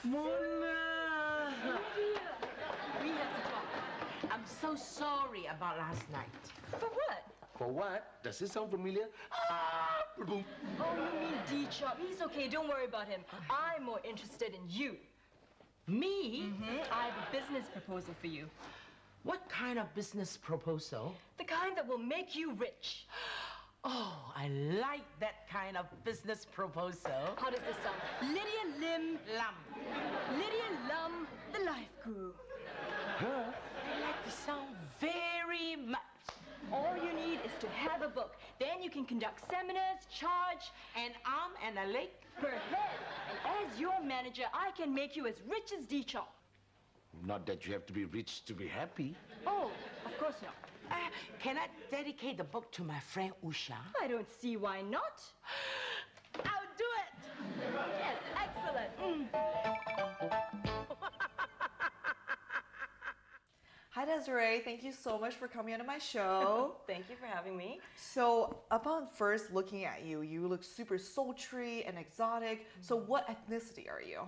Mona! We have to talk. I'm so sorry about last night. For what? For what? Does this sound familiar? Boom. Oh, you mean D-Chop. He's okay, don't worry about him. I'm more interested in you. Me? I have a business proposal for you. What kind of business proposal? The kind that will make you rich. Oh, I like that kind of business proposal. How does this sound? Lydia Lim. Lam. Lydia Lum, the life guru. Huh? I like the sound very much. All you need is to have a book. Then you can conduct seminars, charge An arm and a leg? per head. And as your manager, I can make you as rich as D-Chop. Not that you have to be rich to be happy. Oh, of course not. Can I dedicate the book to my friend Usha? I don't see why not. I'll do it! Yes, excellent. Hi, Desiree. Thank you so much for coming onto my show. Thank you for having me. So, upon first looking at you, you look super sultry and exotic. So, what ethnicity are you?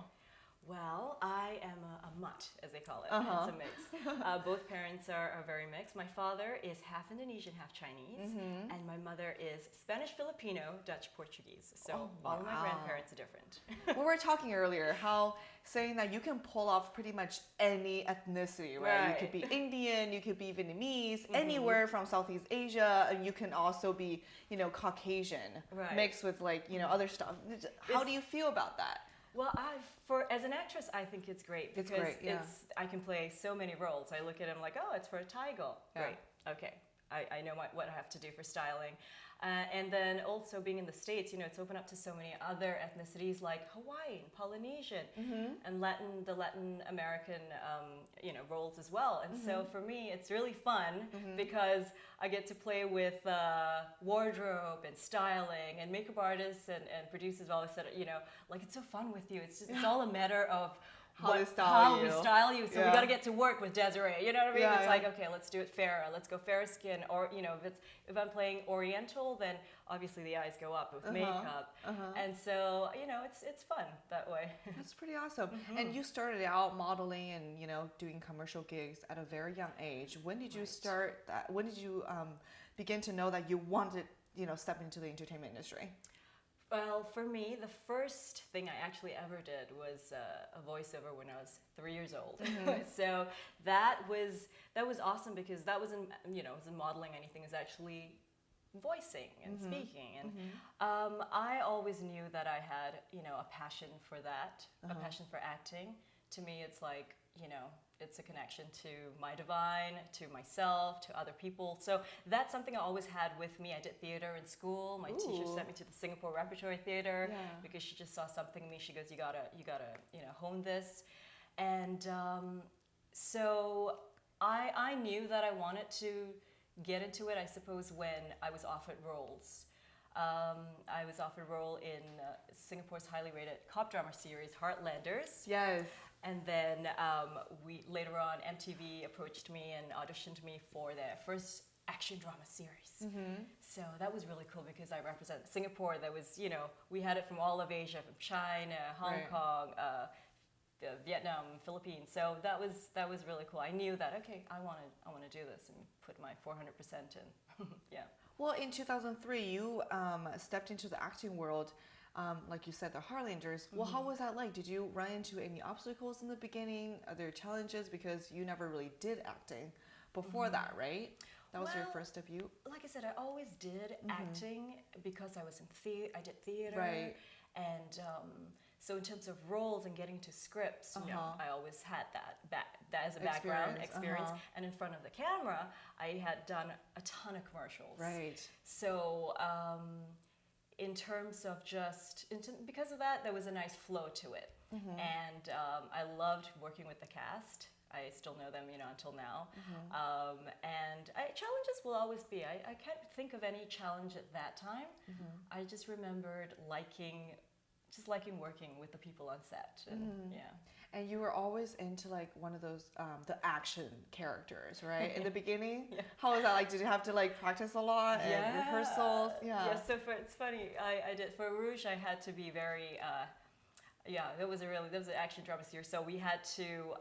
Well, I am a mutt, as they call it. It's a mix. Both parents are very mixed. My father is half Indonesian, half Chinese, and my mother is Spanish, Filipino, Dutch, Portuguese. So all of my grandparents are different. We were talking earlier how saying that you can pull off pretty much any ethnicity, right? You could be Indian, you could be Vietnamese, anywhere from Southeast Asia, and you can also be, Caucasian, mixed with other stuff. How do you feel about that? Well, as an actress, I think it's great because I can play so many roles. I look at them like, oh, it's for a tiger. Great, okay. I know what I have to do for styling. And then also being in the States, it's open up to so many other ethnicities like Hawaiian, Polynesian, and the Latin American, roles as well. And so for me, it's really fun because I get to play with wardrobe and styling, and makeup artists and producers always said, it's so fun with you. It's all a matter of how we style you. So we got to get to work with Desiree. You know what I mean? It's like, okay, let's do it fairer. Let's go fair skin. Or if I'm playing Oriental, then obviously the eyes go up with makeup. And so it's fun that way. That's pretty awesome. And you started out modeling and doing commercial gigs at a very young age. When did you start that? When did you begin to know that you wanted step into the entertainment industry? Well, for me, the first thing I actually ever did was a voiceover when I was 3 years old. So that was awesome because that wasn't wasn't modeling anything. It was actually voicing and speaking. And I always knew that I had a passion for that, a passion for acting. To me, it's like it's a connection to my divine, to myself, to other people. So that's something I always had with me. I did theater in school. My teacher sent me to the Singapore Repertory Theater because she just saw something in me. She goes, you gotta hone this. And so I knew that I wanted to get into it, I suppose, when I was offered roles. I was offered a role in Singapore's highly rated cop drama series, Heartlanders. Yes. And then later on, MTV approached me and auditioned me for their first action drama series. So that was really cool because I represent Singapore. There was, we had it from all of Asia, from China, Hong Kong, Vietnam, Philippines. So that was really cool. I knew that, okay, I want to do this and put my 400% in. Well, in 2003, you stepped into the acting world. Like you said, the Heartlanders. Well, how was that like? Did you run into any obstacles in the beginning? Are there challenges because you never really did acting before that, right? That was your first debut. Like I said, I always did acting because I was in I did theater, right? And so in terms of roles and getting to scripts, I always had that as a background experience. And in front of the camera, I had done a ton of commercials. Right. So. In terms of because of that, there was a nice flow to it. And I loved working with the cast. I still know them, until now. And challenges will always be. I can't think of any challenge at that time. I just remembered liking working with the people on set. And, And you were always into like one of those the action characters, right? In the beginning, how was that like? Did you have to like practice a lot and rehearsals? Yeah. So it's funny. I did for Rouge. I had to be very Yeah, that was an action drama series. So we had to,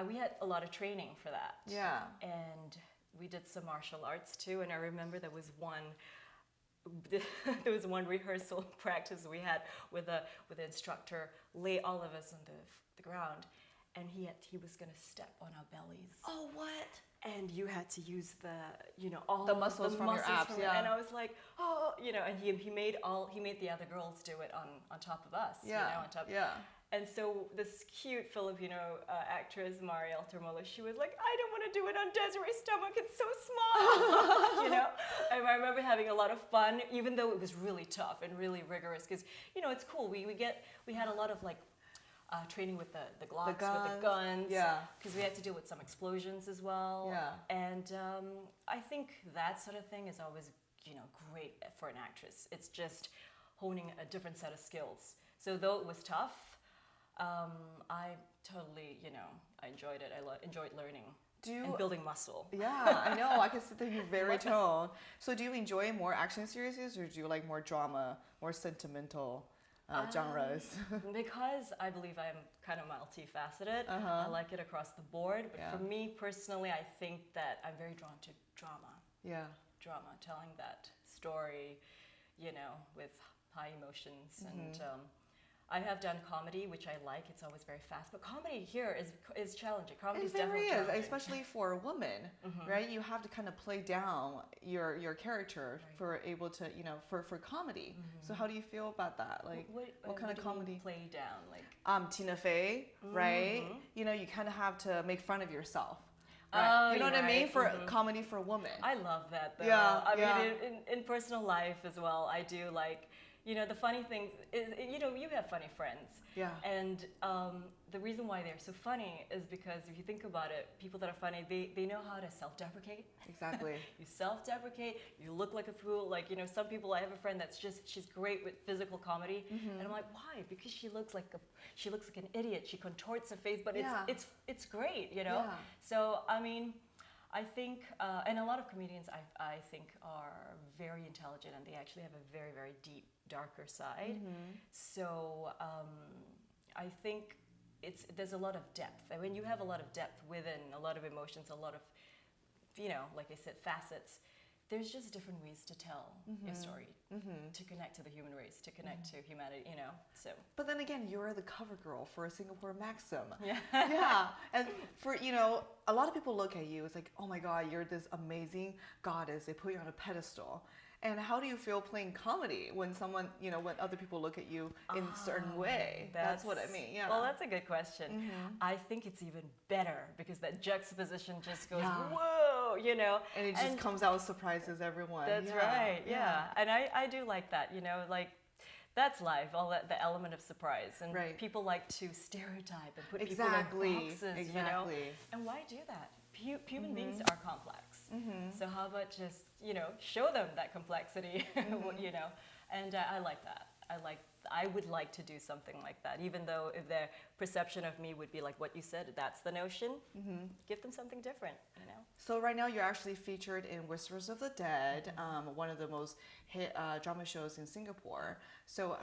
we had a lot of training for that. Yeah. And we did some martial arts too. And I remember there was one rehearsal practice we had with the instructor lay all of us on the ground, and he was gonna step on our bellies. Oh, what? And you had to use all the muscles from your abs, yeah. And I was like, oh, and he made the other girls do it on top of us, yeah, on top. Yeah. And so this cute Filipino actress, Mariel Termola, she was like, I don't want to do it on Desiree's stomach, it's so small, And I remember having a lot of fun, even though it was really tough and really rigorous, because, it's cool. We had a lot of training with the Glocks, with the guns, yeah, because we had to deal with some explosions as well. Yeah. And I think that sort of thing is always, great for an actress. It's just honing a different set of skills. So though it was tough, I totally, I enjoyed it. I enjoyed learning and building muscle. Yeah, I know. I can see that you're very toned. So do you enjoy more action series, or do you like more drama, more sentimental genres? Because I believe I'm kind of multifaceted. I like it across the board. But for me personally, I think that I'm very drawn to drama. Yeah. Drama, telling that story, with high emotions. And I have done comedy, which I like. It's always very fast. But comedy here is challenging. Comedy is definitely challenging. Especially for a woman, right? You have to kind of play down your character for able to, for comedy. So how do you feel about that? Like, what kind of comedy? Play down, like Tina Fey, right? You kind of have to make fun of yourself. Right. You know what I mean? For comedy for a woman. I love that, though. Yeah, I mean, in personal life as well, I do like. The funny thing is, you have funny friends. Yeah. And the reason why they're so funny is because if you think about it, people that are funny, they know how to self-deprecate. Exactly. You self-deprecate, you look like a fool. Like, some people, I have a friend that's she's great with physical comedy. And I'm like, why? Because she looks like an idiot. She contorts her face, but it's great, Yeah. So, I mean, I think, and a lot of comedians I think are very intelligent, and they actually have a very, very deep, darker side. So I think there's a lot of depth. And when you have a lot of depth within, a lot of emotions, a lot of, like I said, facets, there's just different ways to tell your story, to connect to the human race, to connect to humanity, so. But then again, you're the cover girl for Singapore Maxim. Yeah. Yeah. And for, a lot of people look at you, it's like, oh my God, you're this amazing goddess. They put you on a pedestal. And how do you feel playing comedy when someone, when other people look at you in a certain way? That's what I mean, yeah. Well, that's a good question. I think it's even better because that juxtaposition just goes, whoa, And it just comes out, surprises everyone. That's right, yeah. And I do like that, like, that's life, all that, the element of surprise. And people like to stereotype and put people in boxes, And why do that? Human beings are complex. So how about just, show them that complexity, and I like that. I would like to do something like that, even though if their perception of me would be like what you said, that's the notion, give them something different, So right now you're actually featured in Whispers of the Dead, one of the most hit drama shows in Singapore. So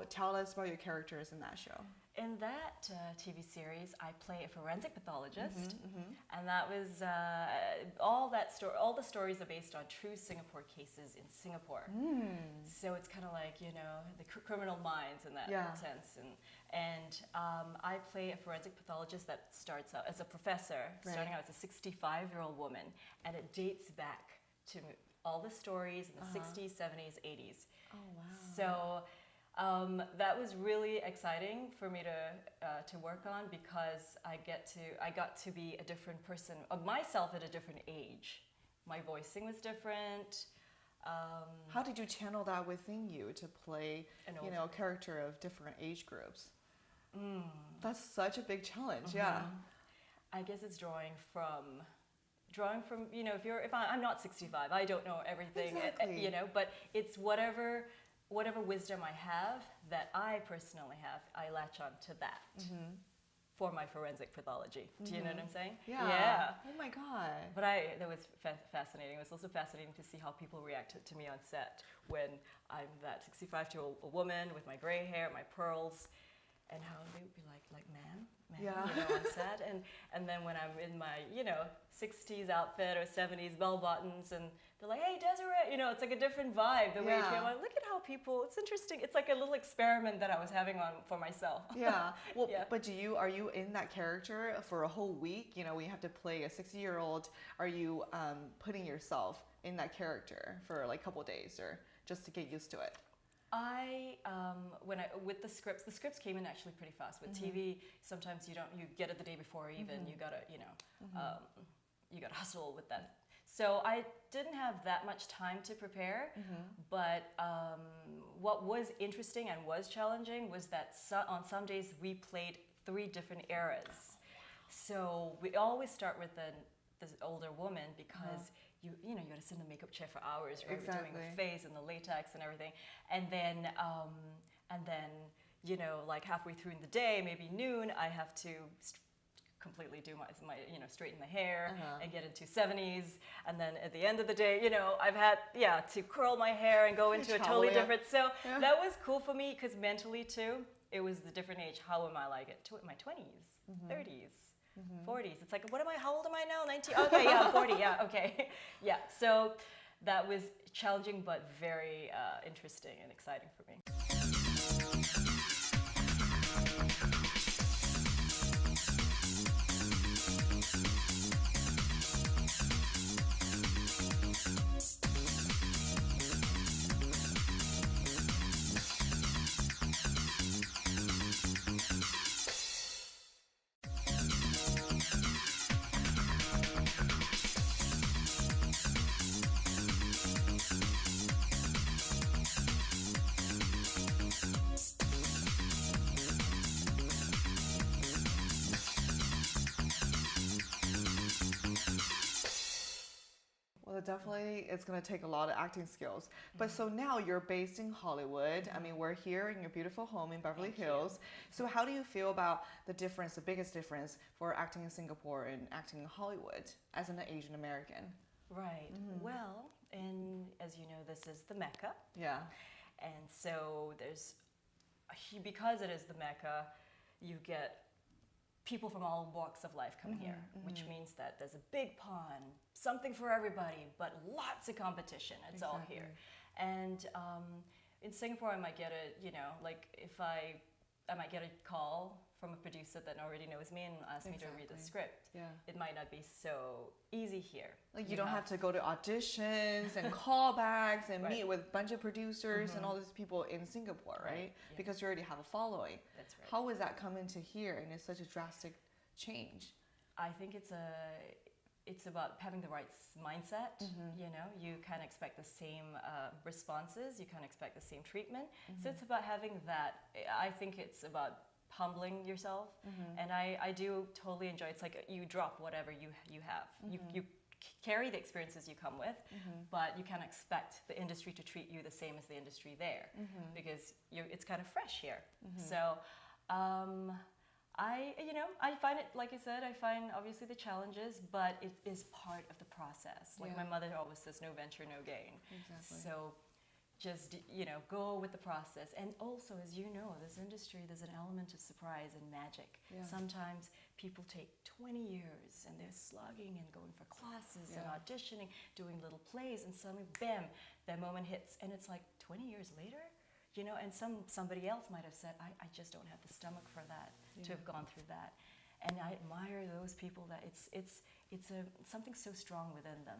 tell us about your characters in that show. In that TV series, I play a forensic pathologist, and that was all the stories are based on true Singapore cases in Singapore. So it's kind of like the criminal minds in that sense, and I play a forensic pathologist that starts out as a professor, starting out as a 65-year-old woman, and it dates back to all the stories in the 60s, 70s, 80s. Oh wow! So. That was really exciting for me to work on because I got to be a different person of myself at a different age. My voicing was different. How did you channel that within you to play, a character of different age groups? That's such a big challenge. Yeah. I guess it's drawing from. If I'm not 65, I don't know everything. Exactly. But it's whatever wisdom I have that I personally have, I latch on to that for my forensic pathology. Do you know what I'm saying? Yeah. Oh my God. But that was fascinating. It was also fascinating to see how people reacted to me on set when I'm that 65-year-old woman with my gray hair, my pearls. and how they would be like, ma'am, Yeah. you know, on set. And then when I'm in my, you know, 60s outfit or 70s bell bottoms, and they're like, hey, Desiree, you know, it's like a different vibe. The way you came on, look at how people, it's interesting. It's like a little experiment that I was having on for myself. Yeah. Well, but are you in that character for a whole week? You know, when you have to play a 60-year-old, are you putting yourself in that character for like a couple of days or just to get used to it? With the scripts came in actually pretty fast. With TV, sometimes you get it the day before even. You gotta, you know, you gotta hustle with that. So I didn't have that much time to prepare, but what was interesting and was challenging was that on some days we played 3 different eras. So we always start with this older woman because you got to sit in the makeup chair for hours, right? Exactly. We're doing the face and the latex and everything, and then you know, like halfway through in the day, maybe noon, I have to completely do my you know, straighten the hair and get into 70s, and then at the end of the day, you know, I've had to curl my hair and go into a totally different. So that was cool for me because mentally too, it was the different age. How am I like it? My 20s, 30s. 40s. It's like, what am I? How old am I now? 19? Okay, yeah, 40. Yeah, okay, yeah. So that was challenging, but very interesting and exciting for me. Definitely, it's going to take a lot of acting skills. But so now you're based in Hollywood. I mean, we're here in your beautiful home in Beverly Hills. So how do you feel about the biggest difference for acting in Singapore and acting in Hollywood as an Asian American? Right. Well, and as you know, this is the Mecca. Yeah. And so because it is the Mecca, you get people from all walks of life come here, which means that there's a big pond, something for everybody, but lots of competition. It's all here. And in Singapore, I might get I might get a call from a producer that already knows me and ask me to read the script. Yeah. It might not be so easy here. Like you don't have to go to auditions and callbacks and meet with a bunch of producers and all these people in Singapore, right? Yeah. Because you already have a following. That's right. How is that coming to here and it's such a drastic change? I think it's about having the right mindset. You know, you kind of expect the same responses, you kind of expect the same treatment. So it's about having that. I think it's about humbling yourself, and I do totally enjoy. It's like you drop whatever you have. You carry the experiences you come with, but you can't expect the industry to treat you the same as the industry there, because it's kind of fresh here. So I find it, like I said, I find obviously the challenges, but it is part of the process. Like my mother always says, no venture, no gain. Exactly. So just, go with the process. And also, as you know, this industry, there's an element of surprise and magic. Yeah. Sometimes people take 20 years and they're slugging and going for classes and auditioning, doing little plays, and suddenly, bam, that moment hits. And it's like 20 years later? And somebody else might have said, I just don't have the stomach for that, to have gone through that. And I admire those people that it's something so strong within them,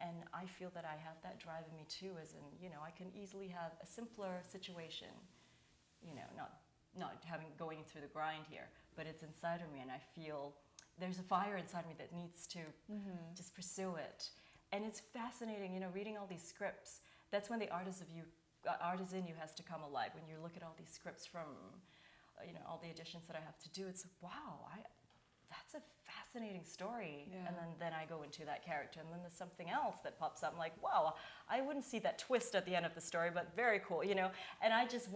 and I feel that I have that drive in me too, as in, I can easily have a simpler situation, not going through the grind here, but it's inside of me, and I feel there's a fire inside me that needs to just pursue it. And it's fascinating, reading all these scripts. That's when the artist in you has to come alive. When you look at all these scripts from, all the auditions that I have to do, it's like, wow, that's a fascinating story. Yeah. And then I go into that character, and then there's something else that pops up. I'm like, wow, I wouldn't see that twist at the end of the story, but very cool, And I just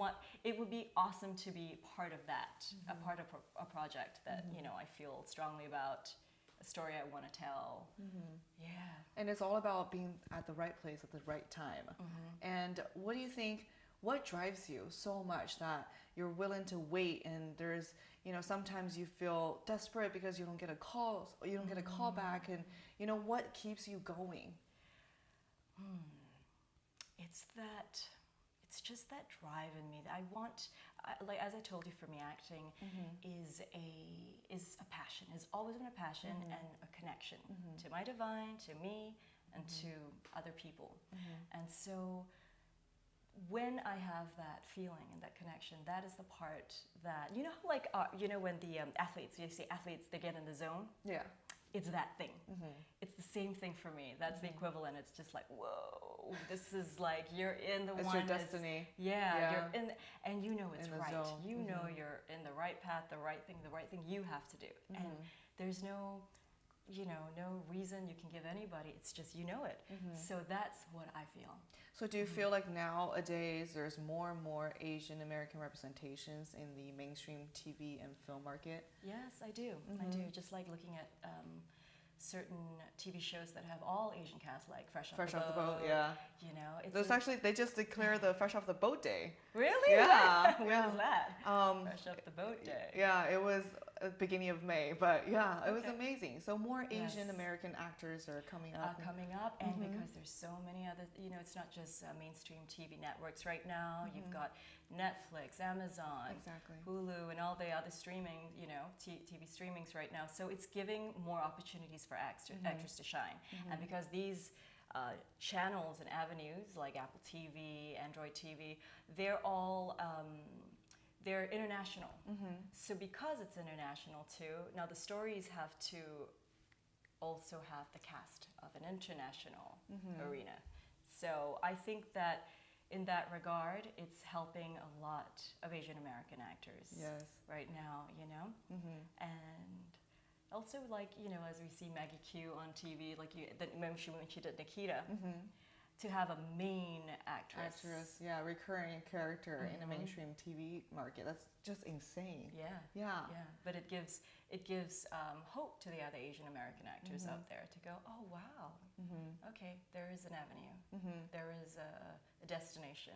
it would be awesome to be part of that, a part of a project that, I feel strongly about, a story I want to tell. Yeah. And it's all about being at the right place at the right time. And what do you think what drives you so much that you're willing to wait, and there's, sometimes you feel desperate because you don't get a call, or you don't get a call back, and what keeps you going? It's just that drive in me that I want, like as I told you, for me, acting is a passion. It's always been a passion and a connection to my divine, to me, and to other people. And so when I have that feeling and that connection, that is the part that, when the athletes, you see athletes, they get in the zone. Yeah. It's that thing. It's the same thing for me. That's the equivalent. It's just like, whoa, this is like, you're in the one. It's your destiny. You're in, and it's right. Zone. You know you're in the right path, the right thing you have to do. And there's no, no reason you can give anybody. It's just, it. So that's what I feel. So do you feel like nowadays there's more and more Asian American representations in the mainstream TV and film market? Yes, I do. I do. Just like looking at certain TV shows that have all Asian cast, like Fresh Off the Boat. Yeah. There's actually, they just declared the Fresh Off the Boat Day. Really? Yeah. When was that? Fresh Off the Boat Day. Yeah, it was at the beginning of May, but yeah, it was amazing. So more Asian American actors are coming up. And because there's so many other, it's not just mainstream TV networks right now. You've got Netflix, Amazon, Hulu, and all the other streaming, TV streamings right now. So it's giving more opportunities for actors to shine. And because these channels and avenues like Apple TV, Android TV, they're all they're international. So because it's international too, now the stories have to also have the cast of an international arena. So I think that in that regard, it's helping a lot of Asian American actors right now, and also, like, as we see Maggie Q on TV, like when she did Nikita, to have a main actress, recurring character in a mainstream TV market, that's just insane. But it gives hope to the other Asian American actors out there to go, oh wow, okay, there is an avenue, there is a destination.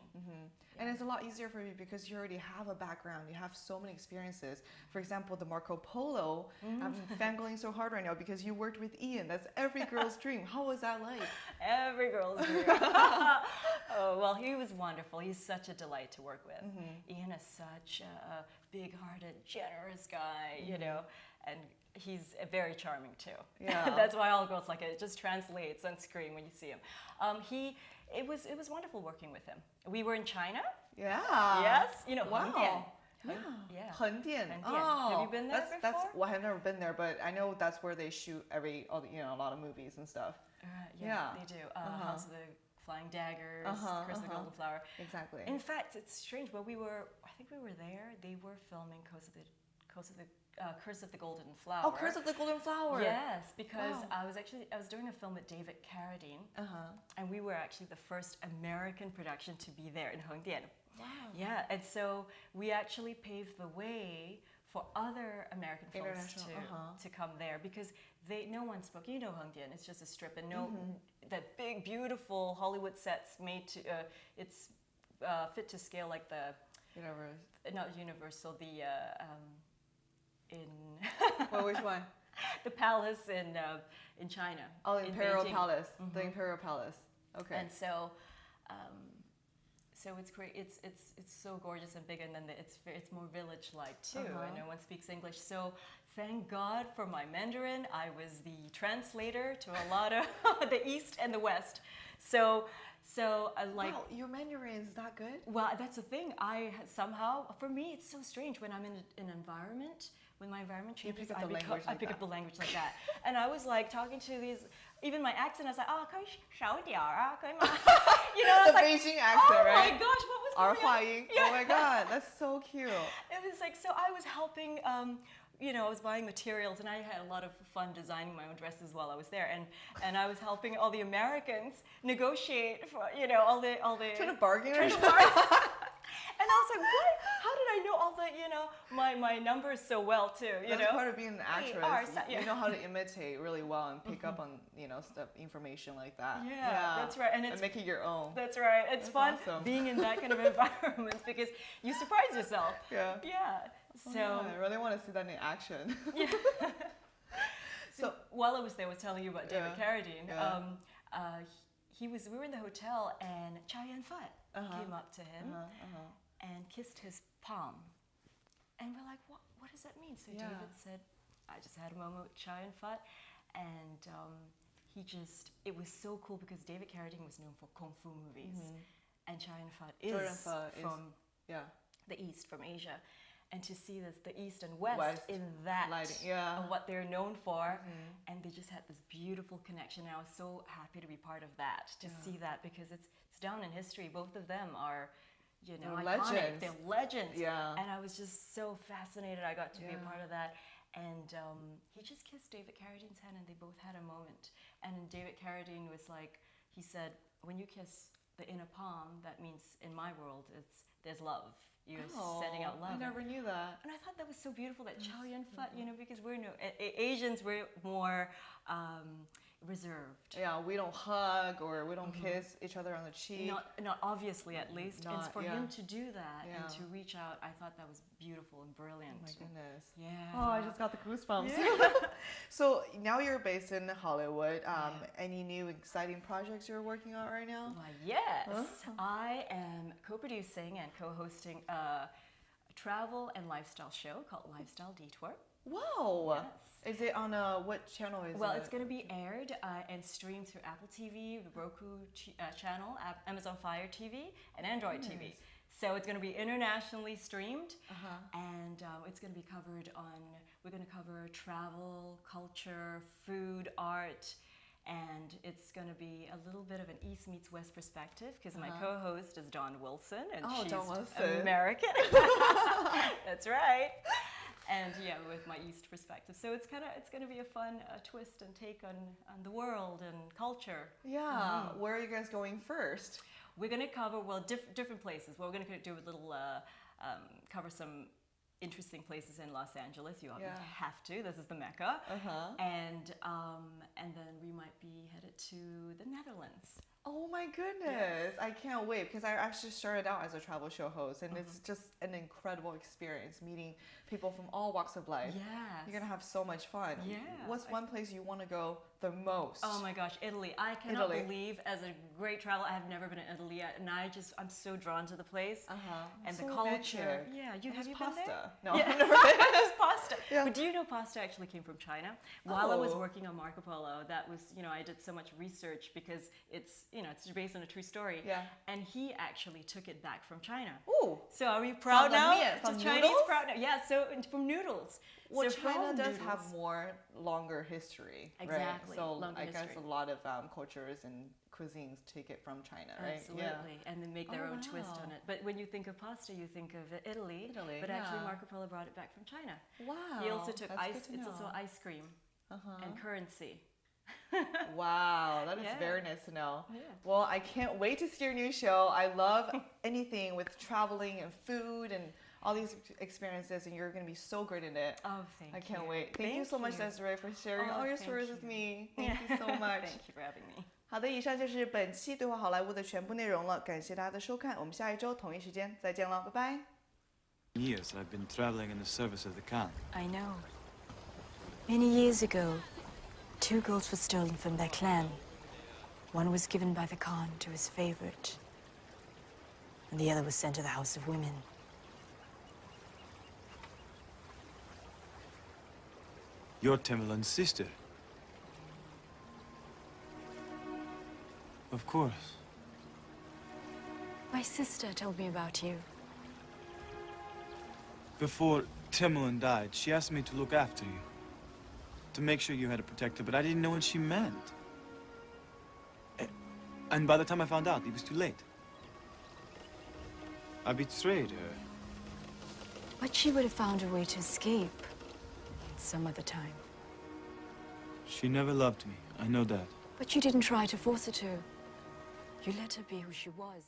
And it's a lot easier for you because you already have a background, you have so many experiences. For example, the Marco Polo, I'm fangirling so hard right now because you worked with Ian. That's every girl's dream. How was that like? Every girl's dream. Oh, well, he was wonderful. He's such a delight to work with. Ian is such a big-hearted, generous guy, and he's very charming too. Yeah. That's why all girls like it. It just translates on screen when you see him. It was wonderful working with him. We were in China. Yeah. Yes. Wow. Yeah. Hengdian. Oh, have you been there before? Well, I've never been there, but I know that's where they shoot a lot of movies and stuff. Yeah, they do. House of the Flying Daggers, Curse of the Golden Flower. Exactly. In fact, it's strange. When I think we were there, they were filming Curse of the Golden Flower. Oh, Curse of the Golden Flower. Yes, because I was doing a film with David Carradine, and we were actually the first American production to be there in Hengdian. Wow. Yeah, and so we actually paved the way for other American folks to come there because no one spoke. Hengdian, it's just a strip, and that big, beautiful Hollywood sets made to it's fit to scale like the not Universal, the well, which one? The palace in China. Oh, Imperial Palace. The Imperial Palace. Okay. And so, so it's great. It's so gorgeous and big, and then it's more village-like too, and no one speaks English. So thank God for my Mandarin. I was the translator to a lot of the East and the West. So like. Wow, your Mandarin is that good? Well, that's the thing. For me, it's so strange when I'm in an environment. When my environment changes, I pick up the language like that. And I was like talking to these, even my accent, I was like, oh, 可以少一点啊, 可以吗? The Beijing accent, right? Oh my gosh, what was going on? Oh my God, that's so cute. It was like, so I was helping, I was buying materials, and I had a lot of fun designing my own dresses while I was there, and I was helping all the Americans negotiate for, all the Trying to bargain. And I was like, what? How did I know all the, my numbers so well too. That's part of being an actress. Yeah. You know how to imitate really well and pick up on stuff, information like that. Yeah, that's right, and make it your own. That's right. It's fun awesome. being in that kind of environment because you surprise yourself. Yeah. So I really want to see that in action. Yeah. So while I was there, I was telling you about David Carradine. We were in the hotel, and Chow Yun-fat came up to him and kissed his palm. And we're like, what does that mean? So David said, I just had a moment with Chow Yun-fat, and it was so cool because David Carradine was known for Kung Fu movies, and Chow Yun-fat is from the East, from Asia. And to see this, the East and West in that, of what they're known for, and they just had this beautiful connection. And I was so happy to be part of that, to see that, because it's down in history. Both of them are, iconic. Legends. They're legends. Yeah. And I was just so fascinated. I got to be a part of that. And he just kissed David Carradine's hand, and they both had a moment. And David Carradine was like, he said, when you kiss the inner palm, that means in my world, there's love. You're sending out love. I never knew that. And I thought that was so beautiful that Chow Yun-fat, because we're Asians, we're more reserved. Yeah, we don't hug or we don't kiss each other on the cheek. Not obviously, at least. And for him to do that and to reach out, I thought that was beautiful and brilliant. Oh my goodness. Yeah. Oh, I just got the goosebumps. Yeah. So now you're based in Hollywood. Any new exciting projects you're working on right now? Why, yes. I am co-producing and co-hosting a travel and lifestyle show called Lifestyle Detour. Wow. Yes. Is it on what channel is it? Well, it's going to be aired and streamed through Apple TV, the Roku channel, Amazon Fire TV, and Android TV. So it's going to be internationally streamed, and it's going to be we're going to cover travel, culture, food, art, and it's going to be a little bit of an East meets West perspective, because my co-host is Dawn Wilson, and she's American. That's right. And with my East perspective, so it's gonna be a fun twist and take on the world and culture. Yeah. Where are you guys going first? We're gonna cover different places. Well, we're gonna do a little cover some interesting places in Los Angeles. You have to. This is the Mecca. And then we might be headed to the Netherlands. Oh my goodness. I can't wait, because I actually started out as a travel show host, and it's just an incredible experience meeting people from all walks of life. Yes. You're going to have so much fun. Yeah. What's one place you want to go the most? Oh my gosh, Italy. I cannot believe, as a great traveler, I have never been to Italy yet, and I'm so drawn to the place and the culture. Yeah, have you been there? No, I've never been. It's pasta. Yeah. But do you know pasta actually came from China? While I was working on Marco Polo, that was, I did so much research because it's based on a true story. Yeah. And he actually took it back from China. Ooh. So are we proud now? From Chinese noodles? proud now. Yeah, so from noodles. Well, so China does have longer history. Exactly. Right? So longer I history. guess a lot of cultures and cuisines take it from China, right? Absolutely. Yeah. And then make their own twist on it. But when you think of pasta, you think of Italy. But actually Marco Polo brought it back from China. Wow. He also took ice. It's also ice cream and currency. Wow, that is very nice to know. Yeah. Well, I can't wait to see your new show. I love anything with traveling and food and all these experiences, and you're going to be so great in it. Oh, thank you. I can't wait. Thank you so much, Desiree, for sharing all your stories with me. Thank you so much. Thank you for having me. 好的，以上就是本期对话好莱坞的全部内容了，感谢大家的收看，我们下一周同一时间再见了，拜拜。Years I've been traveling in the service of the Khan. I know. Many years ago, 2 girls were stolen from their clan. One was given by the Khan to his favorite, and the other was sent to the House of Women. You're Timurlen's sister. Of course. My sister told me about you. Before Timurlen died, she asked me to look after you, to make sure you had a protector, but I didn't know what she meant. And by the time I found out, it was too late. I betrayed her. But she would have found a way to escape some other time. She never loved me. I know that. But you didn't try to force her to. You let her be who she was.